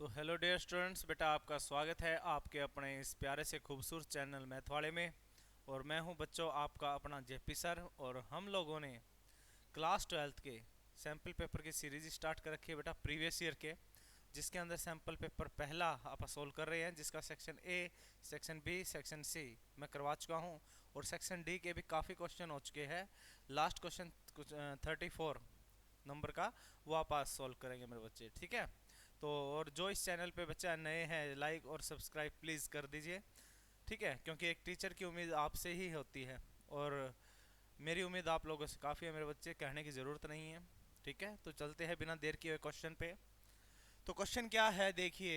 तो hello dear students, बेटा आपका स्वागत है आपके अपने इस प्यारे से खूबसूरत चैनल मैथ वाले में। और मैं हूं बच्चों आपका अपना जेपी सर। और हम लोगों ने क्लास 12th के सैम्पल पेपर की सीरीज स्टार्ट कर रखी है बेटा, प्रीवियस ईयर के, जिसके अंदर सैम्पल पेपर पहला आप सोल्व कर रहे हैं, जिसका section A, section B, section C मैं करवा चुका हूं। और सेक्शन डी के भी काफ़ी क्वेश्चन हो चुके हैं। लास्ट क्वेश्चन 34 नंबर का वो आप आज सॉल्व करेंगे मेरे बच्चे, ठीक है। तो और जो इस चैनल पे बच्चा नए हैं, लाइक और सब्सक्राइब प्लीज़ कर दीजिए, ठीक है, क्योंकि एक टीचर की उम्मीद आपसे ही होती है। और मेरी उम्मीद आप लोगों से काफ़ी है मेरे बच्चे, कहने की ज़रूरत नहीं है। ठीक है, तो चलते हैं बिना देर किए क्वेश्चन पे। तो क्वेश्चन क्या है देखिए,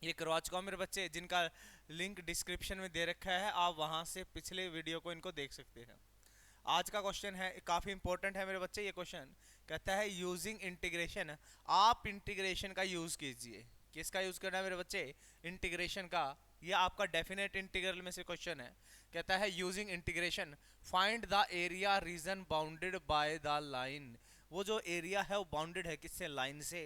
ये करवा चुका हूँ मेरे बच्चे, जिनका लिंक डिस्क्रिप्शन में दे रखा है, आप वहाँ से पिछले वीडियो को इनको देख सकते हैं। आज का क्वेश्चन है, काफ़ी इंपॉर्टेंट है मेरे बच्चे। ये क्वेश्चन कहता है यूजिंग इंटीग्रेशन, आप इंटीग्रेशन का यूज कीजिए। किसका यूज करना है मेरे बच्चे? इंटीग्रेशन का। ये आपका डेफिनेट इंटीग्रल में से क्वेश्चन है। कहता है using integration find the area reason bounded by the line. वो जो एरिया है वो बाउंडेड है किससे? लाइन से,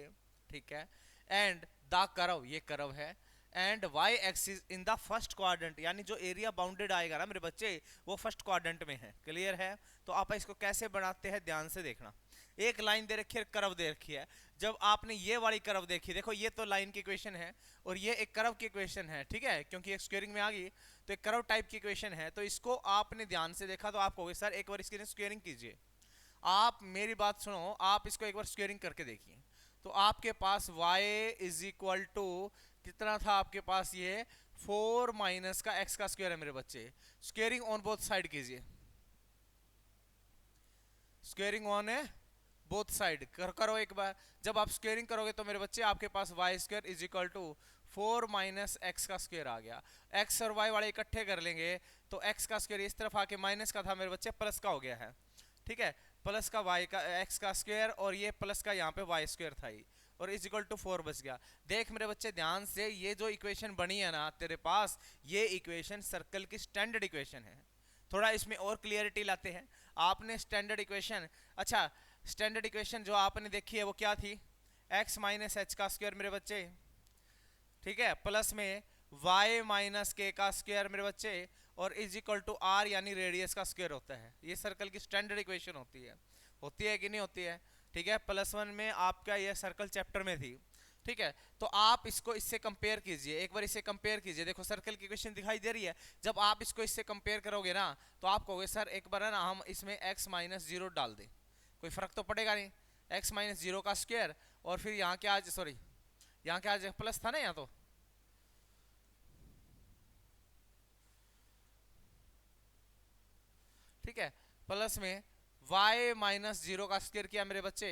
ठीक है। एंड द करव, ये करव है। And Y axis in the first quadrant, यानी जो एरिया बाउंडेड आएगा ना मेरे बच्चे, वो फर्स्ट क्वाड्रेंट में है। क्लियर है? तो आप इसको कैसे बनाते हैं ध्यान से देखना। एक लाइन दे रखी है, कर्व दे रखी है। जब आपने ये वाली कर्व देखी, देखो ये तो लाइन की इक्वेशन है और ये एक कर्व की इक्वेशन है, ठीक है, क्योंकि एक स्क्वेयरिंग में आ गई, तो एक कर्व टाइप की इक्वेशन है। तो इसको आपने ध्यान से देखा तो आप कहोगे सर एक बार इसकी स्क्वेयरिंग कीजिए। आप मेरी बात सुनो, आप इसको एक बार स्क्वेयरिंग करके देखिए। तो आपके पास y इज इक्वल टू कितना था आपके पास? ये 4 माइनस का x का स्क्वायर है मेरे बच्चे। स्क्वेयरिंग ऑन बोथ साइड कीजिए, स्क्वेयरिंग ऑन है बोथ साइड करो एक बार। जब आप स्क्वेयरिंग करोगे तो मेरे बच्चे आपके पास Y square is equal to 4 minus X का स्क्वायर आ गया। एक्स और वाई वाले इकट्ठे कर लेंगे तो एक्स का स्क्वायर इस तरफ आके माइनस का था मेरे बच्चे, प्लस का हो गया है, ठीक है। प्लस का वाई का एक्स का स्क्वायर और ये प्लस का यहाँ पे वाई स्क्वायर था ही, और इज इक्वल टू 4 बच गया। देख मेरे बच्चे ध्यान से, ये जो इक्वेशन बनी है ना तेरे पास, ये इक्वेशन सर्कल की स्टैंडर्ड इक्वेशन है। थोड़ा इसमें और क्लियरिटी लाते हैं। आपने स्टैंडर्ड इक्वेशन, अच्छा स्टैंडर्ड इक्वेशन जो आपने देखी है वो क्या थी? एक्स माइनस एच का स्क्वायर मेरे बच्चे, ठीक है, प्लस में y माइनस के का स्क्वायर मेरे बच्चे, और इज इक्वल टू आर यानी रेडियस का स्क्वायर होता है। ये सर्कल की स्टैंडर्ड इक्वेशन होती है कि नहीं होती है? ठीक है, +1 में आपका ये सर्कल चैप्टर में थी, ठीक है। तो आप इसको इससे कंपेयर कीजिए, एक बार इसे कंपेयर कीजिए। देखो सर्कल की इक्वेशन दिखाई दे रही है। जब आप इसको इससे कंपेयर करोगे ना तो आप कहोगे सर एक बार है ना हम इसमें x माइनस जीरो डाल दें, कोई फर्क तो पड़ेगा नहीं। x माइनस जीरो का स्क्वायर और फिर यहाँ क्या आज, सॉरी यहाँ क्या आज प्लस था ना, यहाँ तो ठीक है, प्लस में y माइनस जीरो का स्क्वायर किया मेरे बच्चे,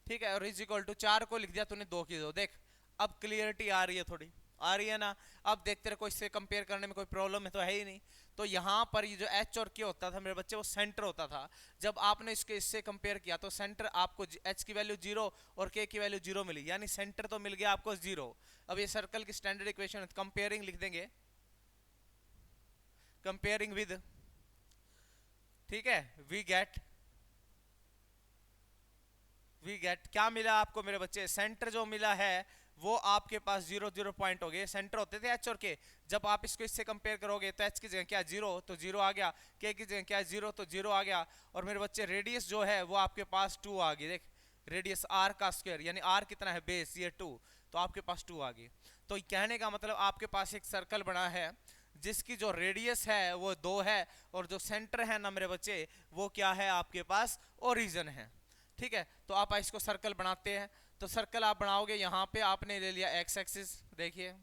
ठीक है, और इज इक्वल टू 4 को लिख दिया तूने 2 की 2। देख अब क्लियरिटी आ रही है, थोड़ी आ रही है ना। अब देखते रहो, इससे कंपेयर करने में कोई प्रॉब्लम है तो है ही नहीं। तो यहाँ पर ये जो h और k होता था मेरे बच्चे वो सेंटर होता था। जब आपने इसके इससे कंपेयर किया तो सेंटर आपको h की वैल्यू 0 और k की वैल्यू 0 मिली, यानी सेंटर तो मिल गया आपको 0। अब ये सर्कल की स्टैंडर्ड इक्वेशन कंपेयरिंग लिख देंगे, कंपेयरिंग विद, ठीक है, वी गेट क्या मिला आपको मेरे बच्चे? सेंटर जो मिला है वो आपके पास 0 0 पॉइंट हो गए। सेंटर होते थे एच और के, जब आप इसको इससे कंपेयर करोगे तो एच की जगह क्या 0 तो 0 आ गया, के की जगह क्या 0 तो 0 आ गया। और मेरे बच्चे रेडियस जो है वो आपके पास 2 आ गई। देख रेडियस आर का स्क्वायर, यानी आर कितना है? बेस, ये 2, तो आपके पास 2 आ गई। तो कहने का मतलब आपके पास एक सर्कल बना है जिसकी जो रेडियस है वो 2 है, और जो सेंटर है ना मेरे बच्चे वो क्या है आपके पास? ओरिजिन है, ठीक है। तो आप इसको सर्कल बनाते हैं। तो सर्कल आप बनाओगे, यहां पे आपने ले लिया एक्स एक्सिस, देखिए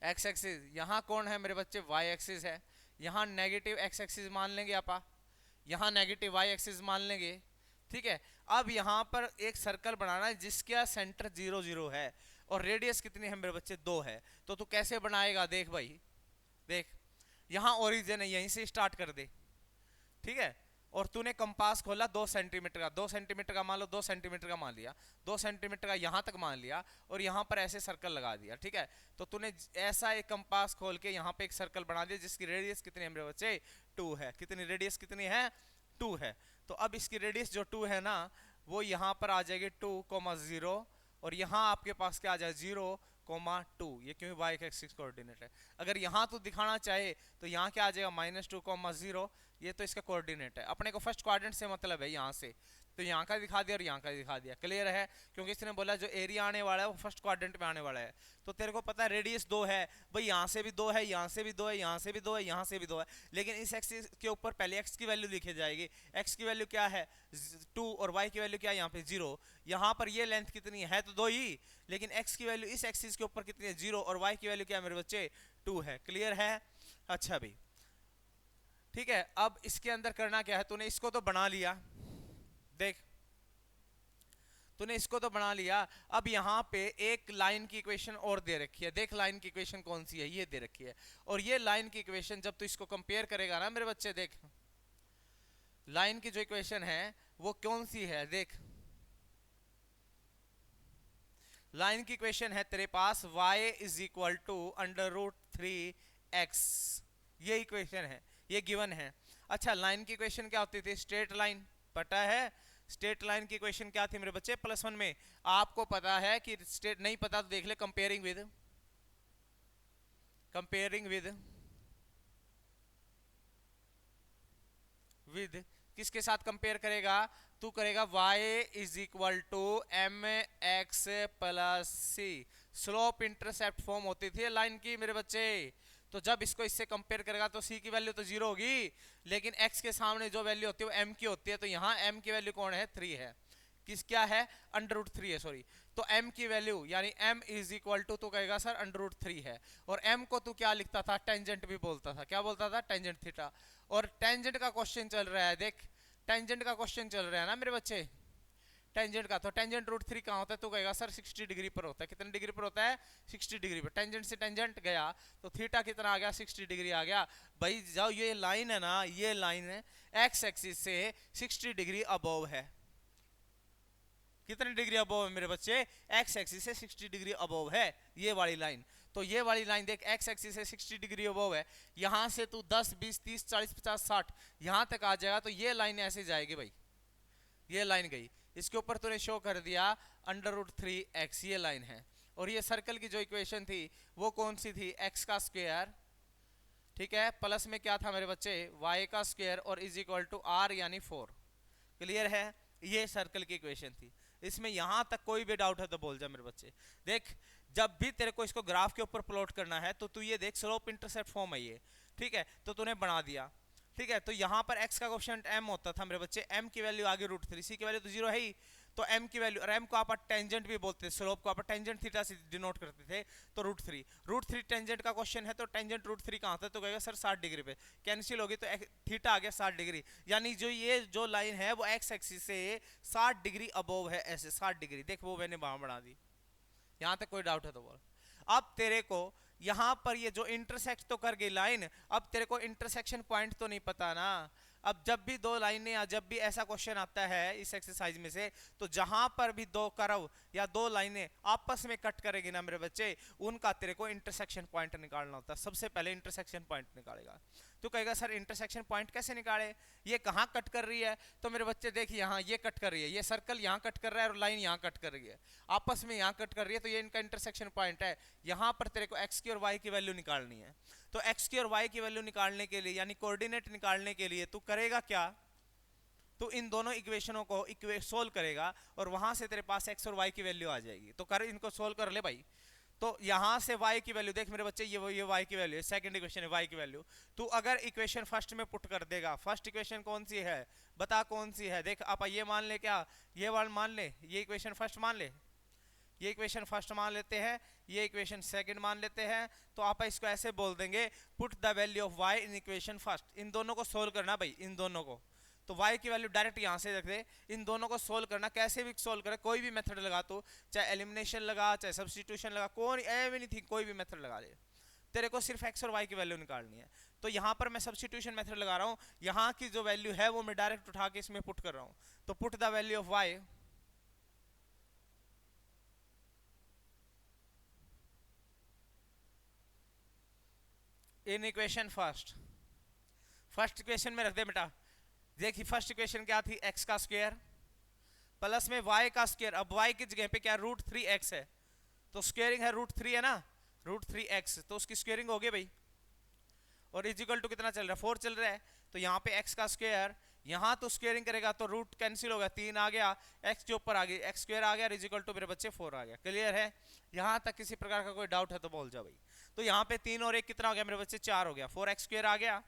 एक्स एक्सिस, यहां कौन है मेरे बच्चे? वाई एक्सिस है। यहां नेगेटिव एक्स एक्सिस मान लेंगे आप, यहां नेगेटिव वाई एक्सिस मान लेंगे, ठीक है। अब यहां पर एक सर्कल बनाना है जिसका सेंटर 0 0 है और रेडियस कितनी है मेरे बच्चे? 2 है। तो तू कैसे बनाएगा? देख भाई, देख यहां ओरिजिन है, यहीं से स्टार्ट कर दे, ठीक है। और तूने कंपास खोला 2 सेंटीमीटर का, 2 सेंटीमीटर का मान लो, 2 सेंटीमीटर का मान लिया, 2 सेंटीमीटर का यहां तक मान लिया, और यहां पर ऐसे सर्कल लगा दिया, ठीक है। तो तूने ऐसा एक कंपास खोल के यहां पे एक सर्कल बना दिया जिसकी रेडियस कितनी है मेरे बच्चे? 2 है। कितनी रेडियस कितनी है? 2 है। तो अब इसकी रेडियस जो 2 है ना वो यहां पर आ जाएगी 2, 0 और यहाँ आपके पास क्या आ जाए 0,2, ये क्योंकि y का एक्सिस कोऑर्डिनेट है। अगर यहाँ तो दिखाना चाहे तो यहाँ क्या आ जाएगा -2,0, ये तो इसका कोऑर्डिनेट है। अपने को फर्स्ट क्वाड्रेंट से मतलब है यहाँ से, तो यहाँ का दिखा दिया और यहाँ का दिखा दिया, क्लियर है। क्योंकि इसने बोला जो एरिया आने वाला है वो फर्स्ट क्वाड्रेंट में आने वाला है। तो तेरे को पता है रेडियस 2 है भाई, यहाँ से भी 2 है, यहाँ से भी 2 है, यहाँ से भी 2 है, यहाँ से भी 2 है। लेकिन इस एक्सिस के ऊपर पहले x की वैल्यू लिखी जाएगी। x की वैल्यू क्या है 2 और y की वैल्यू क्या है यहाँ पे 0। यहाँ पर ये लेंथ कितनी है तो 2 ही, लेकिन x की वैल्यू इस एक्सिस के ऊपर कितनी है 0 और y की वैल्यू क्या है मेरे बच्चे 2 है। क्लियर है। अच्छा भाई ठीक है, अब इसके अंदर करना क्या है, तूने इसको तो बना लिया, देख तूने इसको तो बना लिया। अब यहाँ पे एक लाइन की इक्वेशन और दे रखी है, देख लाइन की इक्वेशन कौन सी है, ये दे रखी है। और ये लाइन की इक्वेशन जब तू इसको कंपेयर करेगा ना मेरे बच्चे, देख लाइन की जो इक्वेशन है वो कौन सी है, देख लाइन की इक्वेशन है तेरे पास y is equal to √3x, ये इक्वेशन है, ये गिवन है। अच्छा लाइन की इक्वेशन क्या होती थी, स्ट्रेट लाइन, पता है स्ट्रेट लाइन की इक्वेशन क्या थी मेरे बच्चे +1 में। आपको पता है कि स्ट्रेट नहीं पता तो देख ले, कंपेयरिंग विद किसके साथ कंपेयर करेगा, तू करेगा y is equal to mx plus C. Slope intercept form होती थी लाइन की मेरे बच्चे। तो जब इसको इससे कंपेयर करेगा तो c की वैल्यू तो 0 होगी, लेकिन x के सामने जो वैल्यू होती है वो m की होती है। तो यहाँ m की वैल्यू कौन है 3 है, किस क्या है √3 है, सॉरी। तो m की वैल्यू यानी m इज इक्वल टू तो कहेगा सर √3 है। और m को तू क्या लिखता था, टेंजेंट भी बोलता था, क्या बोलता था टेंजेंट थीटा। और टेंजेंट का क्वेश्चन चल रहा है, देख टेंजेंट का क्वेश्चन चल रहा है ना मेरे बच्चे, टेंजेंट का। तो टेंजेंट √3 कहाँ होता है, तो कहेगा सर 60 डिग्री पर होता है। कितने डिग्री पर होता है 60 डिग्री पर। टेंजेंट से टेंजेंट गया तो थीटा कितना आ गया 60 डिग्री आ गया। भाई जाओ ये लाइन है ना, ये लाइन है एक्स एक्सिस से 60 डिग्री अबव है। कितने डिग्री अबव है मेरे बच्चे, एक्स एक्सिस से 60 डिग्री अबव है ये वाली लाइन। तो ये वाली लाइन देख एक्स एक्सिस से 60 डिग्री अबव है, यहां से तू 10 20 30 40 50 60 यहां तक आ जाएगा। तो ये लाइन ऐसे जाएगी भाई, ये लाइन गई, इसके ऊपर तूने शो कर दिया √3x, ये लाइन है। और ये सर्कल की जो इक्वेशन थी वो कौन सी थी, x का स्क्वायर, ठीक है, प्लस में क्या था मेरे बच्चे y का स्क्वायर और इज इक्वल टू r यानी 4। क्लियर है, ये सर्कल की इक्वेशन थी। इसमें यहां तक कोई भी डाउट है तो बोल जा मेरे बच्चे। देख जब भी तेरे को इसको ग्राफ के ऊपर प्लॉट करना है तो तू ये देख स्लोप इंटरसेप्ट फॉर्म है ये, ठीक है, तो तूने बना दिया, ठीक है। तो यहाँ पर x का कोएफिशिएंट m होता था मेरे बच्चे, m की वैल्यू आगे √3, c की वैल्यू तो 0 है ही, तो m की वैल्यू, और m को आप टेंजेंट भी बोलते थे, स्लोप को आप टेंजेंट थीटा से डिनोट करते थे। तो √3 टेंजेंट का क्वेश्चन है, तो टेंजेंट √3 कहाँ था, तो कहेगा सर 60 डिग्री पे, कैंसिल होगी तो थीटा आ गया 60 डिग्री। यानी जो ये जो लाइन है वो x एक्सिस से 60 डिग्री अबोव है, ऐसे 60 डिग्री, देख वो मैंने वहां बढ़ा दी। यहाँ तक कोई डाउट है तो बोल। अब तेरे को यहां पर ये जो इंटरसेक्ट तो कर गई लाइन, अब तेरे को इंटरसेक्शन पॉइंट तो नहीं पता ना। अब जब भी दो लाइनें या जब भी ऐसा क्वेश्चन आता है इस एक्सरसाइज में से, तो जहां पर भी दो कर्व या दो लाइनें आपस में कट करेगी ना मेरे बच्चे, उनका तेरे को इंटरसेक्शन पॉइंट निकालना होता है। सबसे पहले इंटरसेक्शन पॉइंट निकालेगा। तो कहेगा सर इंटरसेक्शन पॉइंट कैसे निकाले, ये कहाँ कट कर रही है, तो मेरे बच्चे देखिए यहाँ ये कट कर रही है, ये सर्कल यहाँ कट कर रहा है और लाइन यहाँ कट कर रही है, आपस में यहाँ कट कर रही है, तो ये इनका इंटरसेक्शन पॉइंट है। यहाँ पर तेरे को एक्स की और वाई की वैल्यू निकालनी है। तो एक्स की और वाई की वैल्यू निकालने के लिए यानी कोऑर्डिनेट निकालने के लिए तू करेगा क्या, तो इन दोनों इक्वेशनों को सोल्व करेगा और वहां से तेरे पास एक्स और वाई की वैल्यू आ जाएगी। तो कर इनको सोल्व कर ले भाई। तो यहां से y की वैल्यू देख मेरे बच्चे, ये y की वैल्यू है, सेकंड इक्वेशन है y की वैल्यू। तू अगर इक्वेशन फर्स्ट में पुट कर देगा, फर्स्ट इक्वेशन कौन सी है बता, कौन सी है, देख आप ये मान ले, क्या ये वाला मान ले, ये इक्वेशन फर्स्ट मान ले, ये इक्वेशन फर्स्ट मान लेते हैं, ये इक्वेशन सेकंड मान लेते हैं। तो आप इसको ऐसे बोल देंगे, put the value of y in equation first. इन दोनों को सोल्व करना भाई, इन दोनों को। तो y की वैल्यू डायरेक्ट यहां से रख दे, इन दोनों को सोल्व करना, कैसे भी सोल्व करे, कोई भी मेथड लगा, तो चाहे एलिमिनेशन लगा, चाहे सब्स्टिट्यूशन लगा, कोई एनीथिंग, कोई भी मेथड लगा ले, तेरे को सिर्फ x और y की वैल्यू निकालनी है। तो यहाँ पर मैं सब्स्टिट्यूशन मेथड लगा रहा हूँ, यहाँ की जो वैल्यू है वो मैं डायरेक्ट उठा के इसमें पुट कर रहा हूँ। तो put the value of y in equation first, first equation में रख दे बेटा। देखिए फर्स्ट इक्वेशन क्या थी, एक्स का स्क्वायर प्लस में y का स्क्वायर, अब y की जगह पे क्या √3x है, तो स्क्वायरिंग है √3 है ना, √3x, तो उसकी स्क्वायरिंग हो गई भाई, और इजिकल टू कितना चल रहा है 4 चल रहा है, तो यहाँ पे x का स्क्वायर, यहाँ तो स्क्वायरिंग करेगा तो रूट कैंसिल हो गया, 3 आ गया, x के ऊपर आ गई x स्क्वायर आ गया, इजिकल टू मेरे बच्चे 4 आ गया। क्लियर है? यहाँ तक किसी प्रकार का कोई डाउट है तो बोल जाओ भाई। तो यहाँ पे 3 और 1 कितना हो गया मेरे बच्चे 4 हो गया, 4x स्क्वायर आ गया,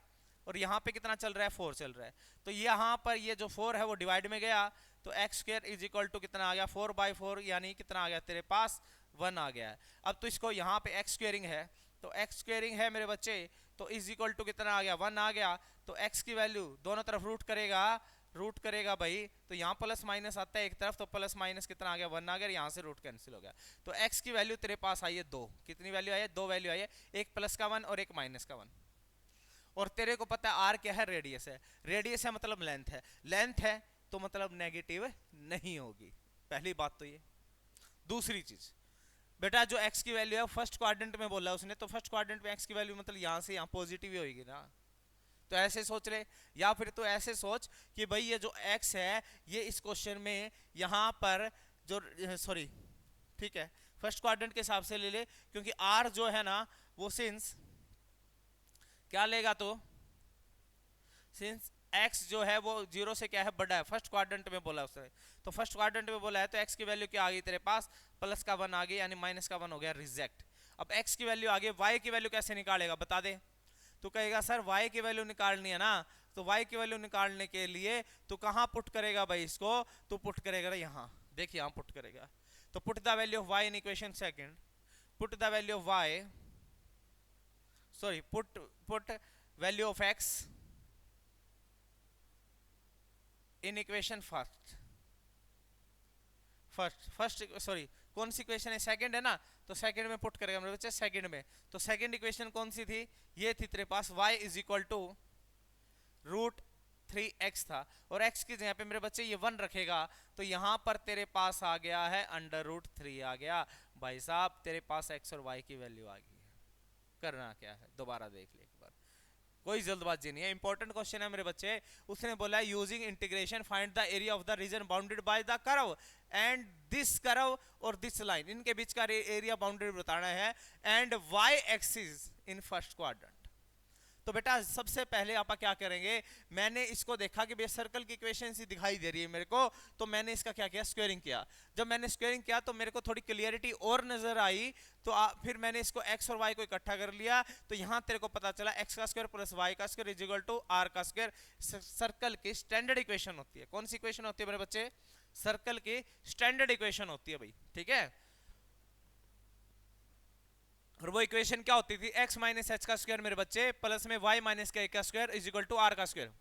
और यहाँ पे कितना चल रहा है 4 चल रहा है, तो यहाँ पर ये जो 4 है वो डिवाइड में गया, तो x square is equal to कितना आ गया 4/4, यानी कितना आ गया तेरे पास 1 आ गया है। अब तो इसको यहाँ पे x स्क्वायरिंग है, तो x स्क्वायरिंग है मेरे बच्चे, तो इज इक्वल टू कितना आ गया 1 आ गया, तो x की वैल्यू दोनों तरफ रूट करेगा भाई, तो यहाँ प्लस माइनस आता है एक तरफ, तो प्लस माइनस कितना आ गया 1 आ गया, यहाँ से रूट कैंसिल हो गया, तो x की वैल्यू तेरे पास आई है 2, कितनी वैल्यू आई है 2 वैल्यू आई है, एक प्लस का 1 और एक माइनस का 1, और तेरे को पता है आर क्या है, रेडियस है, रेडियस है मतलब लेंथ है, लेंथ है तो मतलब नेगेटिव नहीं होगी, पहली बात तो ये। दूसरी चीज बेटा जो x की वैल्यू है फर्स्ट क्वाड्रेंट में बोला उसने, तो फर्स्ट क्वाड्रेंट में x की वैल्यू मतलब यहाँ से यहाँ पॉजिटिव ही होगी ना, तो ऐसे सोच ले, या फिर तो ऐसे सोच कि भाई ये जो x है ये इस क्वेश्चन में यहाँ पर जो सॉरी ठीक है फर्स्ट क्वाड्रेंट के हिसाब से ले ले, क्योंकि r जो है ना वो सिंस क्या लेगा, तो सिंस x जो है वो 0 से क्या है बड़ा है, फर्स्ट क्वाड्रेंट में बोला उसने, तो फर्स्ट क्वाड्रेंट में बोला है तो x की वैल्यू क्या आ गई तेरे पास प्लस का 1 आ गई, यानी माइनस का 1 हो गया रिजेक्ट। अब x की वैल्यू आ गई, y की वैल्यू कैसे निकालेगा बता दे, तो कहेगा सर y की वैल्यू निकालनी है ना, तो y की वैल्यू निकालने के लिए तो कहाँ पुट करेगा भाई इसको, तो पुट करेगा यहाँ, देखिए यहाँ पुट करेगा, तो put the value of y in equation second, put the value of y sorry put value of x in equation first sorry कौन सी इक्वेशन है सेकंड है ना, तो सेकंड में पुट करेगा मेरे बच्चे सेकंड में, तो सेकंड इक्वेशन कौन सी थी, ये थी तेरे पास y is equal to √3x था, और x की जगह पे मेरे बच्चे ये 1 रखेगा, तो यहां पर तेरे पास आ गया है √3 आ गया, भाई साहब तेरे पास x और y की वैल्यू आ गई है। करना क्या है दोबारा देख ले एक बार, कोई जल्दबाजी नहीं है, इंपॉर्टेंट क्वेश्चन है मेरे बच्चे। उसने बोला using integration find the area of the reason bounded by the curve and this curve और दिस लाइन, इनके बीच का एरिया बाउंड्री बताना है, and y axis in first quadrant. तो बेटा सबसे पहले आप क्या करेंगे, मैंने इसको देखा कि भैया सर्कल की इक्वेशन सी दिखाई दे रही है मेरे को, तो मैंने इसका क्या किया स्क्वायरिंग किया, जब मैंने स्क्वायरिंग किया तो मेरे को थोड़ी क्लियरिटी और नजर आई, तो फिर मैंने इसको x और y को इकट्ठा कर लिया, तो यहां तेरे को पता चला x का स्क्वायर प्लस y का square is equal to r का स्क्वायर। सर्कल की स्टैंडर्ड इक्वेशन होती है, कौन सी इक्वेशन होती है मेरे बच्चे, सर्कल की स्टैंडर्ड इक्वेशन होती है भाई, ठीक है। और वो इक्वेशन क्या होती थी, x माइनस एच का स्क्वायर मेरे बच्चे प्लस में y माइनस के का square is equal to r का स्क्वायर।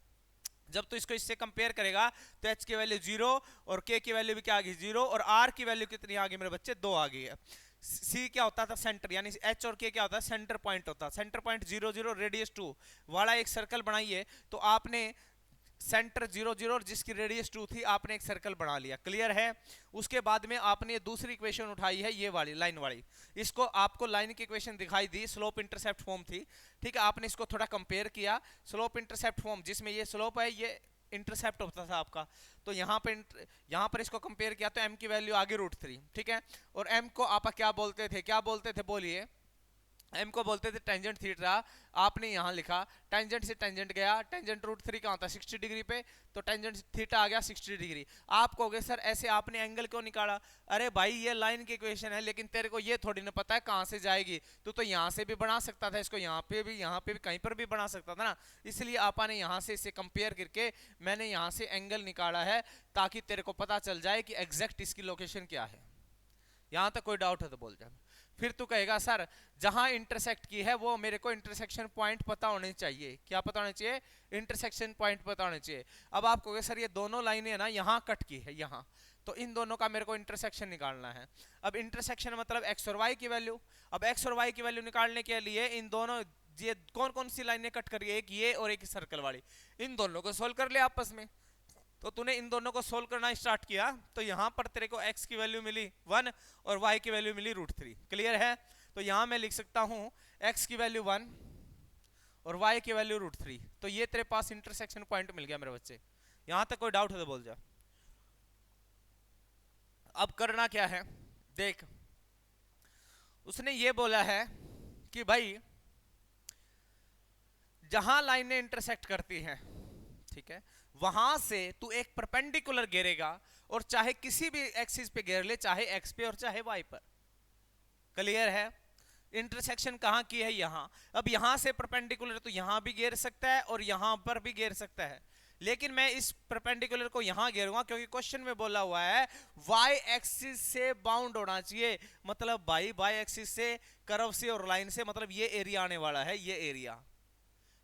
जब तो इसको इससे कंपेयर करेगा तो h की वैल्यू 0 और k की वैल्यू भी क्या आ गई 0, और r की वैल्यू कितनी आ गई मेरे बच्चे 2 आ गई है। c क्या होता था सेंटर, यानी h और k क्या होता है सेंटर पॉइंट होता है, सेंटर पॉइंट 0 0 रेडियस 2 वाला एक सर्कल बनाइए, तो आपने सेंटर 0 0 और जिसकी रेडियस 2 थी आपने एक सर्कल बना लिया, क्लियर है। उसके बाद में आपने दूसरी इक्वेशन उठाई है ये वाली लाइन वाली, इसको आपको लाइन की इक्वेशन दिखाई दी, स्लोप इंटरसेप्ट फॉर्म थी, ठीक है। आपने इसको थोड़ा कंपेयर किया, स्लोप इंटरसेप्ट फॉर्म जिसमें ये स्लोप है ये इंटरसेप्ट होता था आपका, तो यहाँ पर इसको कंपेयर किया तो m की वैल्यू आगे √3, ठीक है। और m को आप क्या बोलते थे बोलिए, m को बोलते थे टेंजेंट थीटा, आपने यहाँ लिखा टेंजेंट से टेंजेंट गया, टेंजेंट √3 कहाँ था 60 डिग्री पे, तो टेंजेंट थीटा आ गया 60 डिग्री। आप कहोगे सर ऐसे आपने एंगल क्यों निकाला, अरे भाई ये लाइन की इक्वेशन है, लेकिन तेरे को ये थोड़ी ना पता है कहाँ से जाएगी, तो यहाँ से भी बना सकता था इसको, यहाँ पे भी कहीं पर भी बना सकता था ना, इसलिए आपा ने यहाँ से इसे कंपेयर करके मैंने यहाँ से एंगल निकाला है, ताकि तेरे को पता चल जाए कि एग्जैक्ट इसकी लोकेशन क्या है। यहाँ तक कोई डाउट है तो बोल जाए। फिर तू कहेगा सर जहां इंटरसेक्ट की है वो मेरे को इंटरसेक्शन पॉइंट पता होने चाहिए, क्या पता होने चाहिए, इंटरसेक्शन पॉइंट पता होने चाहिए। अब आप कहोगे सर ये दोनों लाइनें ना यहाँ कट की है यहाँ, तो इन दोनों का मेरे को इंटरसेक्शन निकालना है। अब इंटरसेक्शन मतलब एक्स और वाई की वैल्यू, अब एक्स और वाई की वैल्यू निकालने के लिए इन दोनों ये कौन कौन सी लाइनें कट करी है, एक ये और एक सर्कल वाली, इन दोनों को सोल्व कर लिया आपस में, तो तूने इन दोनों को सोल्व करना स्टार्ट किया, तो यहां पर तेरे को x की वैल्यू मिली 1 और y की वैल्यू मिली √3, क्लियर है। तो यहां मैं लिख सकता हूं x की वैल्यू 1 और y की वैल्यू √3, तो ये तेरे पास इंटरसेक्शन पॉइंट मिल गया मेरे बच्चे। यहां तक कोई डाउट है तो बोल जा। अब करना क्या है, देख उसने ये बोला है कि भाई जहां लाइनें इंटरसेक्ट करती हैं, ठीक है, वहां से तू एक परपेंडिकुलर घेरेगा और चाहे किसी भी एक्सिस पे घेर ले, चाहे एक्स पे और चाहे वाई पर। क्लियर है? इंटरसेक्शन कहां की है, यहां। अब यहां से परपेंडिकुलर तो यहां भी घेर सकता है और यहां पर भी घेर सकता है, लेकिन मैं इस परपेंडिकुलर को यहां घेरूंगा क्योंकि क्वेश्चन में बोला हुआ है वाई एक्सिस से बाउंड होना चाहिए, मतलब वाई एक्सिस से, कर्व से और लाइन से, मतलब ये एरिया आने वाला है, ये एरिया,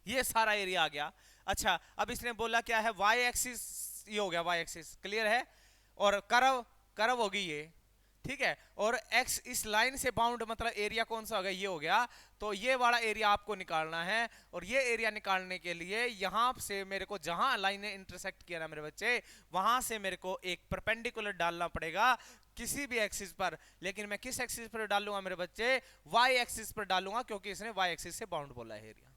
ये सारा एरिया आ गया। अच्छा, अब इसने बोला क्या है, वाई एक्सिस, ये हो गया वाई एक्सिस, क्लियर है, और कर्व, कर्व होगी ये, ठीक है, और एक्स इस लाइन से बाउंड, मतलब एरिया कौन सा हो गया, ये हो गया। तो ये वाला एरिया आपको निकालना है, और ये एरिया निकालने के लिए यहां से मेरे को जहां लाइनें इंटरसेक्ट किया ना मेरे बच्चे, वहां से मेरे को एक परपेंडिकुलर डालना पड़ेगा किसी भी एक्सिस पर। लेकिन मैं किस एक्सिस पर डालूंगा मेरे बच्चे, वाई एक्सिस पर डालूंगा, क्योंकि इसने वाई एक्सिस से बाउंड बोला है एरिया।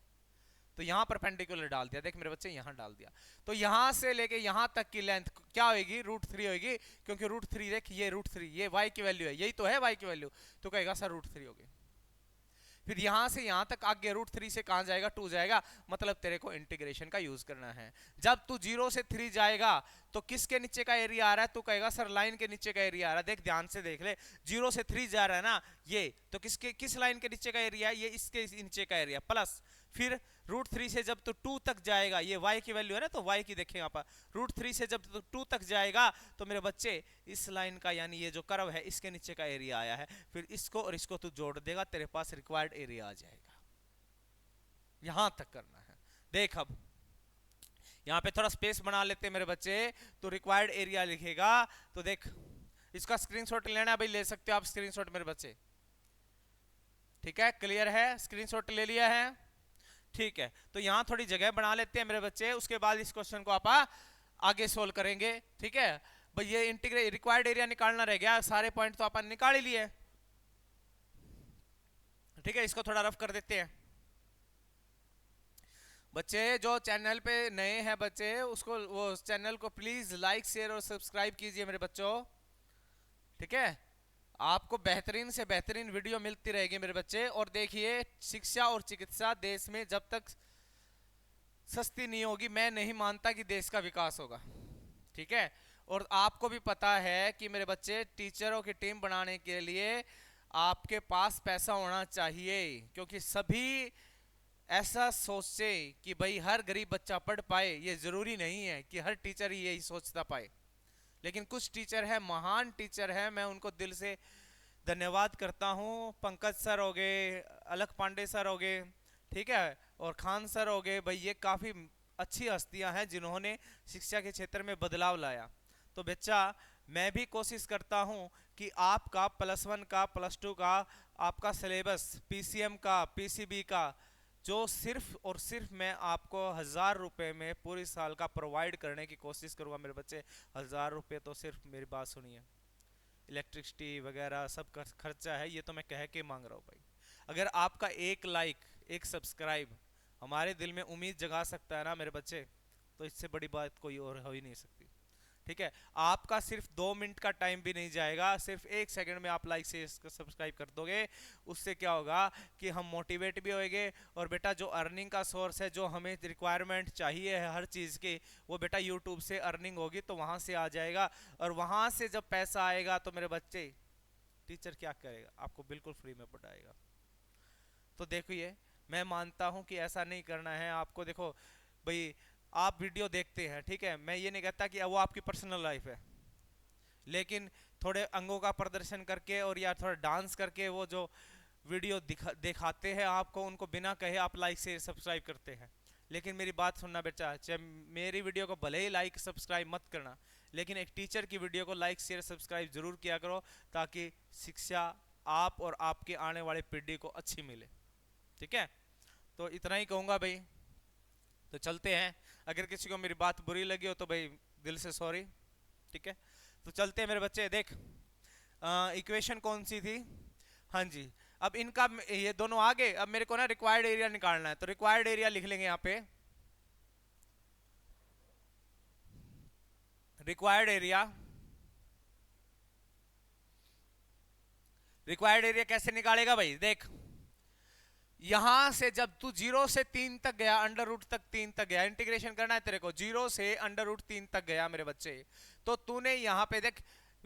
तो यहां परपेंडिकुलर डाल दिया, देख मेरे बच्चे यहां डाल दिया। तो यहां से लेके यहां तक की लेंथ क्या होगी, √3 होगी, क्योंकि √3 देख, ये √3, ये y की वैल्यू है, यही तो है y की वैल्यू, तो कहेगा सर √3 होगी। फिर यहां से यहां तक आगे √3 से कहां जाएगा, 2 जाएगा, मतलब तेरे को इंटीग्रेशन का यूज करना है। जब तू 0 से 3 जाएगा तो किसके नीचे का एरिया आ रहा है, तू कहेगा सर लाइन के नीचे का एरिया आ रहा है। देख ध्यान से देख ले, 0 से 3 जा रहा है ना ये, तो किसके, किस लाइन के नीचे का एरिया है, ये इसके नीचे का एरिया, प्लस फिर √3 से जब तो 2 तक जाएगा, ये y की वैल्यू है ना, तो y की देखें यहाँ पर, √3 से जब तो 2 तक जाएगा तो मेरे बच्चे इस लाइन का, यानी ये जो कर्व है इसके नीचे का एरिया आया है, फिर इसको और इसको तू जोड़ देगा, तेरे पास रिक्वायर्ड एरिया आ जाएगा। यहां तक करना है। देख अब यहाँ पे थोड़ा स्पेस बना लेते हैं मेरे बच्चे, तो रिक्वायर्ड एरिया लिखेगा, तो देख इसका स्क्रीनशॉट लेना है भाई, ले सकते हो आप स्क्रीनशॉट मेरे बच्चे, ठीक है, क्लियर है, स्क्रीनशॉट ले लिया है, ठीक है। तो यहां थोड़ी जगह बना लेते हैं मेरे बच्चे, उसके बाद इस क्वेश्चन को आप आगे सोल्व करेंगे, ठीक है भाई। ये इंटीग्रेट रिक्वायर्ड एरिया निकालना रह गया, सारे पॉइंट तो अपन निकाल ही लिए, ठीक है। इसको थोड़ा रफ कर देते हैं बच्चे, जो चैनल पे नए हैं बच्चे, उसको वो चैनल को प्लीज लाइक शेयर और सब्सक्राइब कीजिए मेरे बच्चों, ठीक है। आपको बेहतरीन से बेहतरीन वीडियो मिलती रहेगी मेरे बच्चे। और देखिए, शिक्षा और चिकित्सा देश में जब तक सस्ती नहीं होगी, मैं नहीं मानता कि देश का विकास होगा, ठीक है। और आपको भी पता है कि मेरे बच्चे, टीचरों की टीम बनाने के लिए आपके पास पैसा होना चाहिए, क्योंकि सभी ऐसा सोचे कि भाई हर गरीब बच्चा पढ़ पाए, ये जरूरी नहीं है कि हर टीचर ही यही सोचता पाए। लेकिन कुछ टीचर है, महान टीचर है, मैं उनको दिल से धन्यवाद करता हूँ। पंकज सर हो गए, अलख पांडे सर हो गए, ठीक है, और खान सर हो गए, भाई ये काफ़ी अच्छी हस्तियां हैं जिन्होंने शिक्षा के क्षेत्र में बदलाव लाया। तो बच्चा, मैं भी कोशिश करता हूँ कि आपका +1 का, +2 का, आपका सिलेबस, PCM का, PCB का, जो सिर्फ और सिर्फ मैं आपको 1000 रुपये में पूरी साल का प्रोवाइड करने की कोशिश करूँगा मेरे बच्चे। 1000 रुपये तो सिर्फ, मेरी बात सुनिए, इलेक्ट्रिसिटी वगैरह सब का खर्चा है, ये तो मैं कह के मांग रहा हूँ भाई। अगर आपका एक लाइक, एक सब्सक्राइब हमारे दिल में उम्मीद जगा सकता है ना मेरे बच्चे, तो इससे बड़ी बात कोई और हो ही नहीं सकती, ठीक है। आपका सिर्फ 2 मिनट का टाइम भी नहीं जाएगा, सिर्फ 1 सेकंड में आप लाइक से सब्सक्राइब कर दोगे। उससे क्या होगा कि हम मोटिवेट भी होएंगे, और बेटा जो अर्निंग का सोर्स है, जो हमें रिक्वायरमेंट चाहिए है हर चीज़ की, वो बेटा यूट्यूब से अर्निंग होगी, तो वहाँ से आ जाएगा। और वहाँ से जब पैसा आएगा तो मेरे बच्चे, टीचर क्या करेगा, आपको बिल्कुल फ्री में पढ़ाएगा। तो देखिए, मैं मानता हूँ कि ऐसा नहीं करना है आपको। देखो भाई, आप वीडियो देखते हैं, ठीक है, मैं ये नहीं कहता कि वो आपकी पर्सनल लाइफ है, लेकिन थोड़े अंगों का प्रदर्शन करके और या थोड़ा डांस करके वो जो वीडियो दिखाते हैं आपको, उनको बिना कहे आप लाइक से सब्सक्राइब करते हैं। लेकिन मेरी बात सुनना बेटा, चाहे मेरी वीडियो को भले ही लाइक सब्सक्राइब मत करना, लेकिन एक टीचर की वीडियो को लाइक शेयर सब्सक्राइब जरूर किया करो, ताकि शिक्षा आप और आपके आने वाले पीढ़ी को अच्छी मिले, ठीक है। तो इतना ही कहूँगा भाई, तो चलते हैं। अगर किसी को मेरी बात बुरी लगी हो तो भाई दिल से सॉरी, ठीक है। तो चलते हैं मेरे बच्चे। देख, इक्वेशन कौन सी थी, हाँ जी, अब इनका ये दोनों आ गए। अब मेरे को ना रिक्वायर्ड एरिया निकालना है, तो रिक्वायर्ड एरिया लिख लेंगे यहाँ पे, रिक्वायर्ड एरिया रिक्वायर्ड एरिया कैसे निकालेगा भाई, देख यहां से जब तू 0 से 3 तक गया, अंडर रूट तक 3 तक गया, इंटीग्रेशन करना है तेरे को 0 से अंडर रूट 3 तक गया मेरे बच्चे, तो तूने यहां पे देख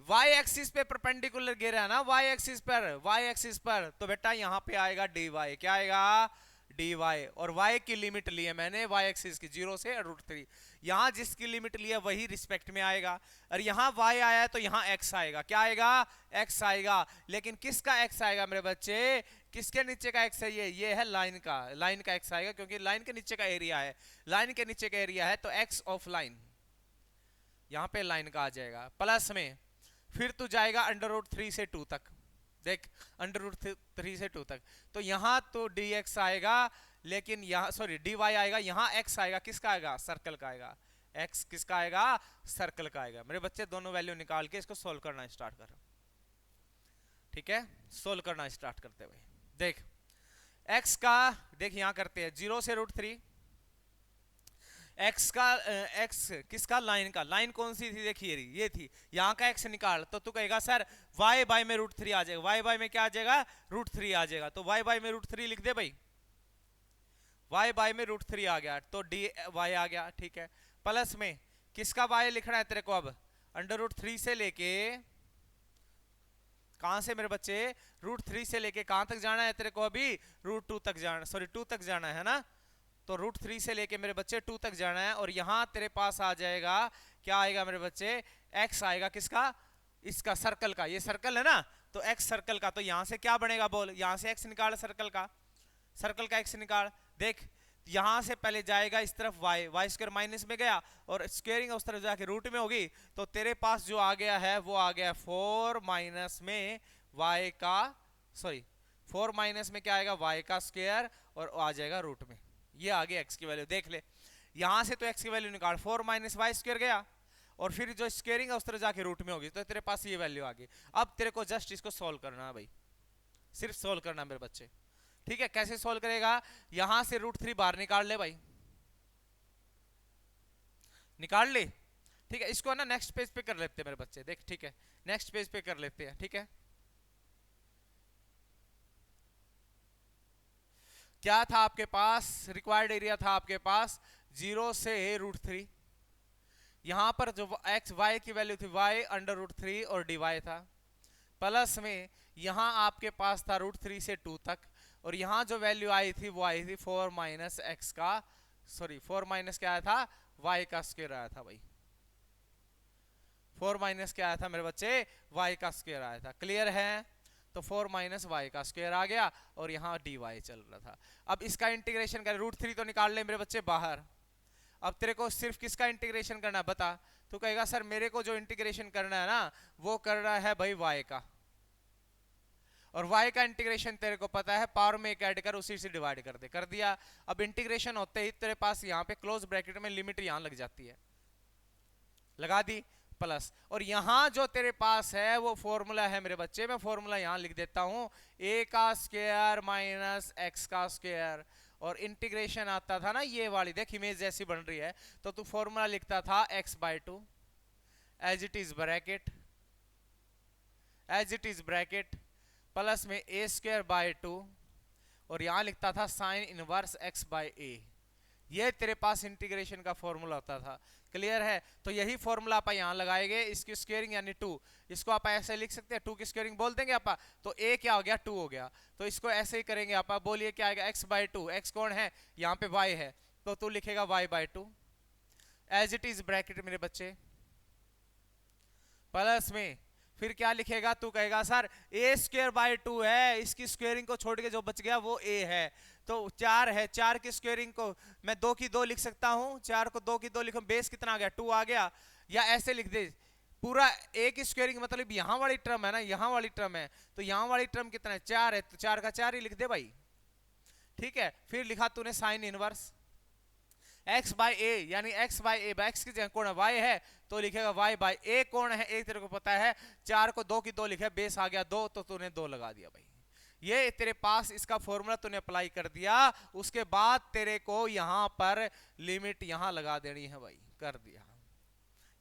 y एक्सिस पे परपेंडिकुलर गिरा ना, y एक्सिस पर तो बेटा यहां पे आएगा dy, क्या आएगा dy, और y की लिमिट ली है मैंने y एक्सिस की 0 से √3, यहां जिसकी लिमिट ली है वही रिस्पेक्ट में आएगा, और यहां y आया है तो यहां x आएगा, क्या आएगा x आएगा, लेकिन किसका x आएगा मेरे बच्चे, किसके नीचे का x है, ये है लाइन का x आएगा, क्योंकि लाइन के नीचे का एरिया है, लाइन के नीचे का एरिया है तो x ऑफ लाइन यहां पे लाइन का आ जाएगा, प्लस में फिर तू जाएगा अंडर रूट 3 से 2 तक, देख अंडर रूट 3 से 2 तक, तो यहां तो dx आएगा, लेकिन यहां सॉरी dy आएगा, यहां x आएगा, किसका आएगा सर्कल का आएगा, x किसका आएगा सर्कल का आएगा। मेरे बच्चे दोनों वैल्यू निकाल के इसको सोल्व करना स्टार्ट कर, ठीक है सोल्व करना स्टार्ट करते हुए देख x का, देख यहां करते हैं 0 से √3, x का x किसका लाइन का, लाइन कौन सी थी देखिए ये थी, यहां का x निकाल, तो तू कहेगा सर y बाय में √3 आ जाएगा, y बाय में क्या आ जाएगा √3 आ जाएगा, तो y बाय में √3 लिख दे भाई, y बाय में √3 आ गया तो dy आ गया, ठीक है, प्लस में किसका y लिखना है तेरे को, अब अंडर रूट 3 से लेके कहां से मेरे बच्चे, √3 से लेके कहां तक जाना है तेरे को, अभी √2 तक जाना, सॉरी 2 तक जाना है ना, तो √3 से लेके मेरे बच्चे 2 तक जाना है, और यहां तेरे पास आ जाएगा, क्या आएगा मेरे बच्चे x आएगा, किसका इसका सर्कल का, ये सर्कल है ना, तो x सर्कल का, तो यहां से क्या बनेगा बोल, यहां से x निकाल, सर्कल का x निकाल, देख यहां से पहले जाएगा इस तरफ y स्क्वायर माइनस में गया, और स्क्वेयरिंग उस तरफ जाके रूट में होगी, तो तेरे पास जो आ गया है वो आ गया 4 माइनस में y का, सॉरी 4 माइनस में क्या आएगा y का स्क्वायर, और आ जाएगा रूट में, ये आ गया x की वैल्यू, देख ले यहां से तो x की वैल्यू निकाल, 4 माइनस y स्क्वायर गया, और फिर जो स्क्वेयरिंग है उस तरह जाके रूट में होगी, तो तेरे पास ये वैल्यू आ गई। अब तेरे को जस्ट इसको सॉल्व करना है भाई, सिर्फ सॉल्व करना मेरे बच्चे, ठीक है कैसे सॉल्व करेगा, यहां से √3 बाहर निकाल ले भाई, निकाल ले, ठीक है, इसको ना नेक्स्ट पेज पे कर लेते हैं मेरे बच्चे, देख ठीक है नेक्स्ट पेज पे कर लेते हैं, ठीक है क्या था आपके पास, रिक्वायर्ड एरिया था आपके पास 0 से √3, यहां पर जो x y की वैल्यू थी y अंडर √3 और dy था, प्लस में यहां आपके पास था √3 से 2 तक, और यहां जो वैल्यू आई थी वो आई थी 4 माइनस x का, सॉरी 4 माइनस क्या आया था y का स्क्वायर आया था भाई, 4 माइनस क्या आया था मेरे बच्चे y का स्क्वायर आया था, क्लियर है, तो 4 माइनस y का स्क्वायर आ गया, और यहाँ dy चल रहा था। अब इसका इंटीग्रेशन करें, √3 तो निकाल ले मेरे बच्चे बाहर, अब तेरे को सिर्फ किसका इंटीग्रेशन करना है बता, तो कहेगा सर मेरे को जो इंटीग्रेशन करना है ना वो करना है भाई y का, और y का इंटीग्रेशन तेरे को पता है पावर में एक ऐड कर उसी से डिवाइड कर दे, कर दिया। अब इंटीग्रेशन होते ही तेरे पास यहाँ पे क्लोज ब्रैकेट में लिमिट यहाँ लग जाती है, लगा दी, प्लस, और यहां जो तेरे पास है वो फॉर्मूला है मेरे बच्चे, मैं फॉर्मूला यहां लिख देता हूं, a का स्क्वायर माइनस x का स्क्वायर, और इंटीग्रेशन आता था ना ये वाली, देख इमेज जैसी बन रही है, तो तू फॉर्मूला लिखता था x/2 as it is bracket plus में a²/2, और यहां लिखता था साइन इनवर्स x/a, ये तेरे पास इंटीग्रेशन का फॉर्मूला होता था, क्लियर है, तो यही फॉर्मूला आप यहां लगाएंगे, इसकी स्क्वेयरिंग यानी 2, इसको आप ऐसे लिख सकते हैं 2 की स्क्वेयरिंग बोल देंगे आप, तो a क्या हो गया 2 हो गया, तो इसको ऐसे ही करेंगे आप, बोलिए क्या आएगा x/2, x कौन है यहाँ पे y है, तो तू लिखेगा y/2 as it is bracket मेरे बच्चे, प्लस में फिर क्या लिखेगा, तू कहेगा सर a²/2 है, इसकी स्क्वेयरिंग को छोड़ के जो बच गया वो a है, तो 4 है, 4 की स्क्वेयरिंग को मैं 2 की 2 लिख सकता हूं, 4 को 2 की 2 लिखूं, बेस कितना आ गया 2 आ गया, या ऐसे लिख दे पूरा a की स्क्वेयरिंग, मतलब यहां वाली टर्म है ना, यहां वाली टर्म है, तो यहां वाली टर्म कितना है 4 है, तो 4 का 4 ही लिख दे भाई, ठीक है, फिर लिखा तूने साइन इनवर्स x/a, यानी x/a, x की जगह कौन है y है, तो लिखेगा y/a, कौन है a तेरे को पता है, 4 को 2 की 2 लिखे, बेस आ गया 2, तो तूने 2 लगा दिया भाई, ये तेरे पास इसका फॉर्मूला तूने अप्लाई कर दिया, उसके बाद तेरे को यहां पर लिमिट यहां लगा देनी है भाई, कर दिया,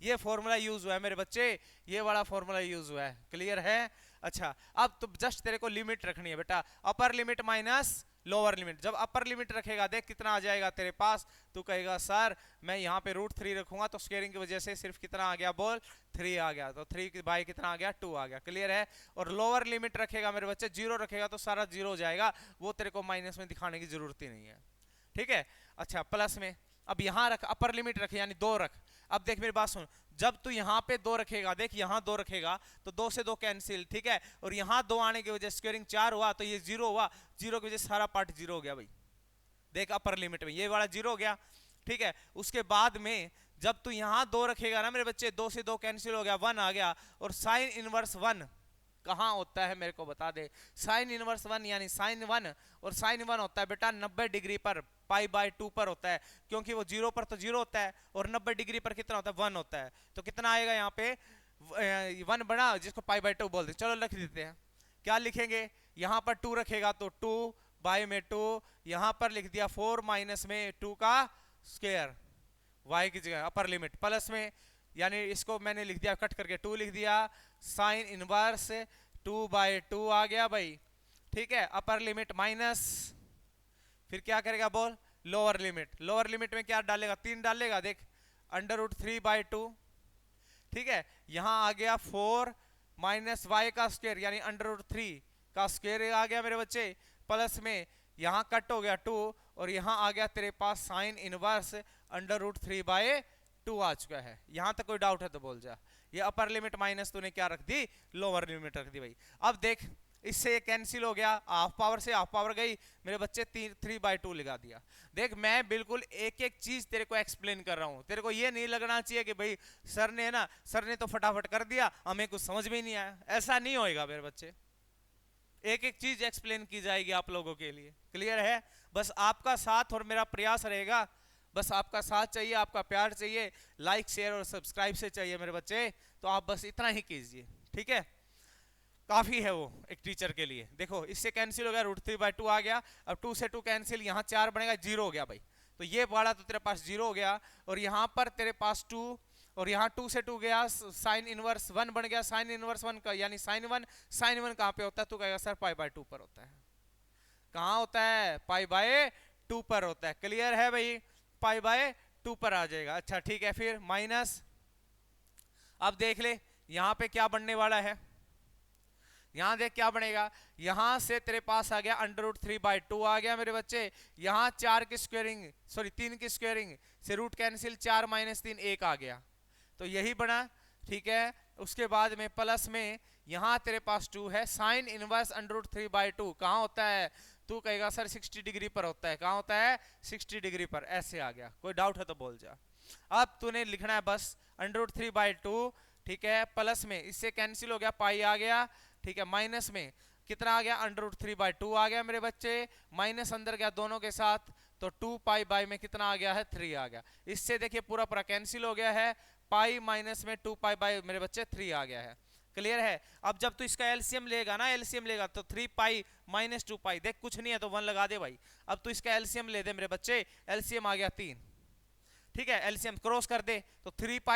ये फॉर्मूला यूज हुआ है मेरे बच्चे, ये वाला फॉर्मूला यूज हुआ है, क्लियर है। अच्छा, अब तो जस्ट तेरे को लिमिट रखनी है बेटा, upper limit minus lower limit. जब अपर लिमिट रखेगा देख कितना आ जाएगा तेरे पास, तू कहेगा सर मैं यहाँ पे √3 रखूंगा तो स्क्वायरिंग की वजह से सिर्फ कितना आ गया बोल, 3 आ गया, तो 3 बाई कितना आ गया, 2 आ गया। क्लियर है। और लोअर लिमिट रखेगा मेरे बच्चे, 0 रखेगा तो सारा 0 हो जाएगा, वो तेरे को माइनस में दिखाने की जरूरत ही नहीं है। ठीक है। अच्छा, प्लस में अब यहाँ रख, अपर लिमिट रख यानी 2 रख। अब देख मेरी बात सुन, जब तू यहाँ पे 2 रखेगा, देख यहाँ 2 रखेगा तो 2 से 2 कैंसिल, ठीक है, और यहाँ 2 आने की वजह स्क्वायरिंग 4 हुआ तो ये 0 हुआ, 0 की वजह से सारा पार्ट 0 हो गया भाई। देख अपर लिमिट में ये वाला 0 हो गया। ठीक है, उसके बाद में जब तू यहाँ 2 रखेगा ना मेरे बच्चे, 2 से 2 कैंसिल हो गया, 1 आ गया, और साइन इनवर्स 1 कहाँ होता है मेरे को बता दे। साइन इनवर्स 1 यानी साइन 1, और साइन 1 होता है बेटा 90 डिग्री पर, π/2 पर होता है, क्योंकि वो 0 पर तो 0 होता है और 90 डिग्री पर कितना होता है, 1 होता है। तो कितना आएगा यहाँ पे 1 बना, जिसको π/2 बोलते हैं। चलो लिख देते हैं, क्या लिखेंगे, यहाँ पर 2 रखेगा तो 2 बाई में 2, यहाँ पर लिख दिया 4 माइनस में 2 का स्क्वायर, y की जगह अपर लिमिट, प्लस में यानी इसको मैंने लिख दिया कट करके 2 लिख दिया, साइन इनवर्स 2/2 आ गया भाई। ठीक है, अपर लिमिट माइनस, फिर क्या करेगा बोल, लोअर लिमिट। लोअर लिमिट में क्या डालेगा, 3 डालेगा, देख √3/2। ठीक है, यहां आ गया 4 माइनस y का स्क्वायर यानी √3 का स्क्वायर आ गया मेरे बच्चे, प्लस में यहां कट हो गया 2, और यहां आ गया तेरे पास साइन इनवर्स √3/2 आ चुका है। यहां तक कोई डाउट है तो बोल जा। ये अपर लिमिट माइनस तूने क्या रख दी, लोअर लिमिट रख दी भाई। अब देख इससे ये कैंसिल हो गया, हाफ पावर से हाफ पावर गई मेरे बच्चे, 3/2 लगा दिया। देख मैं बिल्कुल एक एक चीज तेरे को एक्सप्लेन कर रहा हूं, तेरे को ये नहीं लगना चाहिए कि भाई सर ने ना, सर ने तो फटाफट कर दिया हमें कुछ समझ में ही नहीं आया, ऐसा नहीं होएगा मेरे बच्चे। एक एक चीज एक्सप्लेन की जाएगी आप लोगों के लिए। क्लियर है। बस आपका साथ और मेरा प्रयास रहेगा, बस आपका साथ चाहिए, आपका प्यार चाहिए, लाइक शेयर और सब्सक्राइब से चाहिए मेरे बच्चे, तो आप बस इतना ही कीजिए। ठीक है, काफी है वो एक टीचर के लिए। देखो इससे कैंसिल हो गया, √3/2 आ गया, अब 2 से 2 कैंसिल, यहाँ 4 बनेगा, 0 हो गया भाई। तो ये वाला तो तेरे पास 0 हो गया, और यहाँ पर तेरे पास 2, और यहाँ 2 से 2 गया, साइन इनवर्स 1 बन गया, साइन इनवर्स 1 का यानी साइन 1। साइन 1 कहाँ पे होता है, तू कहेगा सर π/2 पर होता है। कहाँ होता है, π/2 पर होता है। क्लियर है भाई, π/2 पर आ जाएगा। अच्छा ठीक है, फिर माइनस, अब देख ले यहाँ पे क्या बनने वाला है, यहां देख क्या बनेगा, यहां से तेरे पास आ गया √3/2 आ गया मेरे बच्चे, यहां 4 की स्क्वायरिंग, सॉरी 3 की स्क्वायरिंग से रूट कैंसिल, 4 - 3 1 आ गया, तो यही बना। ठीक है, उसके बाद में प्लस में यहां तेरे पास 2 है, साइन इनवर्स √3/2 कहां होता है, तू कहेगा सर 60 डिग्री पर होता है। कहां होता है, 60 डिग्री पर। ऐसे आ गया, कोई डाउट है तो बोल जा। अब तूने लिखना है बस √3/2। ठीक है, प्लस में इससे कैंसिल हो गया, पाई आ गया। ठीक है, माइनस में कितना आ गया, √3/2 आ गया मेरे बच्चे, माइनस अंदर गया दोनों के साथ, तो 2π में कितना आ गया है, 3 आ गया। इससे देखिए पूरा पूरा कैंसिल हो गया है, पाई माइनस में 2π मेरे बच्चे 3 आ गया है। क्लियर है। अब जब तू इसका एलसीएम लेगा ना, एलसीएम लेगा तो 3π - 2π, देख कुछ नहीं है तो 1 लगा दे भाई। अब तू इसका एलसीएम ले दे मेरे बच्चे, एलसीएम आ गया 3। ठीक है, एलसीएम क्रॉस कर दे तो 3π -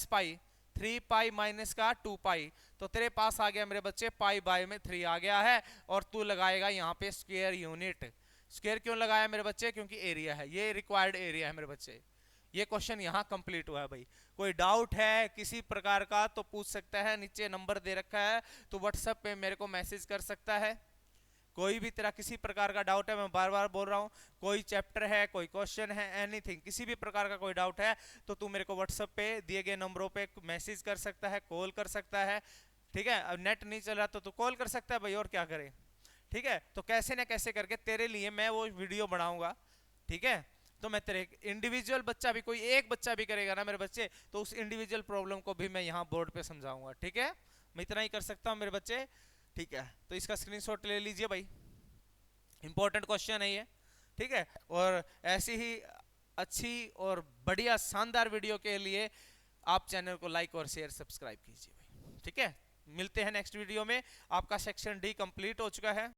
π, 3π माइनस का 2π, तो तेरे पास आ गया मेरे बच्चे π/3 आ गया है। और तू लगाएगा यहाँ पे स्क्वायर यूनिट। स्क्वायर क्यों लगाया मेरे बच्चे, क्योंकि एरिया है, ये रिक्वायर्ड एरिया है मेरे बच्चे। ये क्वेश्चन यहाँ कंप्लीट हुआ है भाई। कोई डाउट है किसी प्रकार का तो पूछ सकता है, नीचे नंबर दे रखा है तो व्हाट्सएप पे मेरे को मैसेज कर सकता है। कोई भी तेरा किसी प्रकार का डाउट है, मैं बार बार बोल रहा हूँ, कोई चैप्टर है, कोई क्वेश्चन है, एनीथिंग, किसी भी प्रकार का कोई डाउट है तो तू मेरे को व्हाट्सएप पे दिए गए नंबरों पे मैसेज कर सकता है, कॉल कर सकता है। ठीक है, अब नेट नहीं चल रहा तो तू कॉल कर सकता है भाई, और क्या करे। ठीक है, तो कैसे ना कैसे करके तेरे लिए मैं वो वीडियो बनाऊंगा। ठीक है, तो मैं तेरे इंडिविजुअल बच्चा भी, कोई एक बच्चा भी करेगा ना मेरे बच्चे, तो उस इंडिविजुअल प्रॉब्लम को भी मैं यहाँ बोर्ड पे समझाऊंगा। ठीक है, मैं इतना ही कर सकता हूँ मेरे बच्चे। ठीक है, तो इसका स्क्रीनशॉट ले लीजिए भाई, इंपॉर्टेंट क्वेश्चन है ये। ठीक है, और ऐसी ही अच्छी और बढ़िया शानदार वीडियो के लिए आप चैनल को लाइक और शेयर सब्सक्राइब कीजिए भाई। ठीक है, मिलते हैं नेक्स्ट वीडियो में। आपका सेक्शन डी कंप्लीट हो चुका है।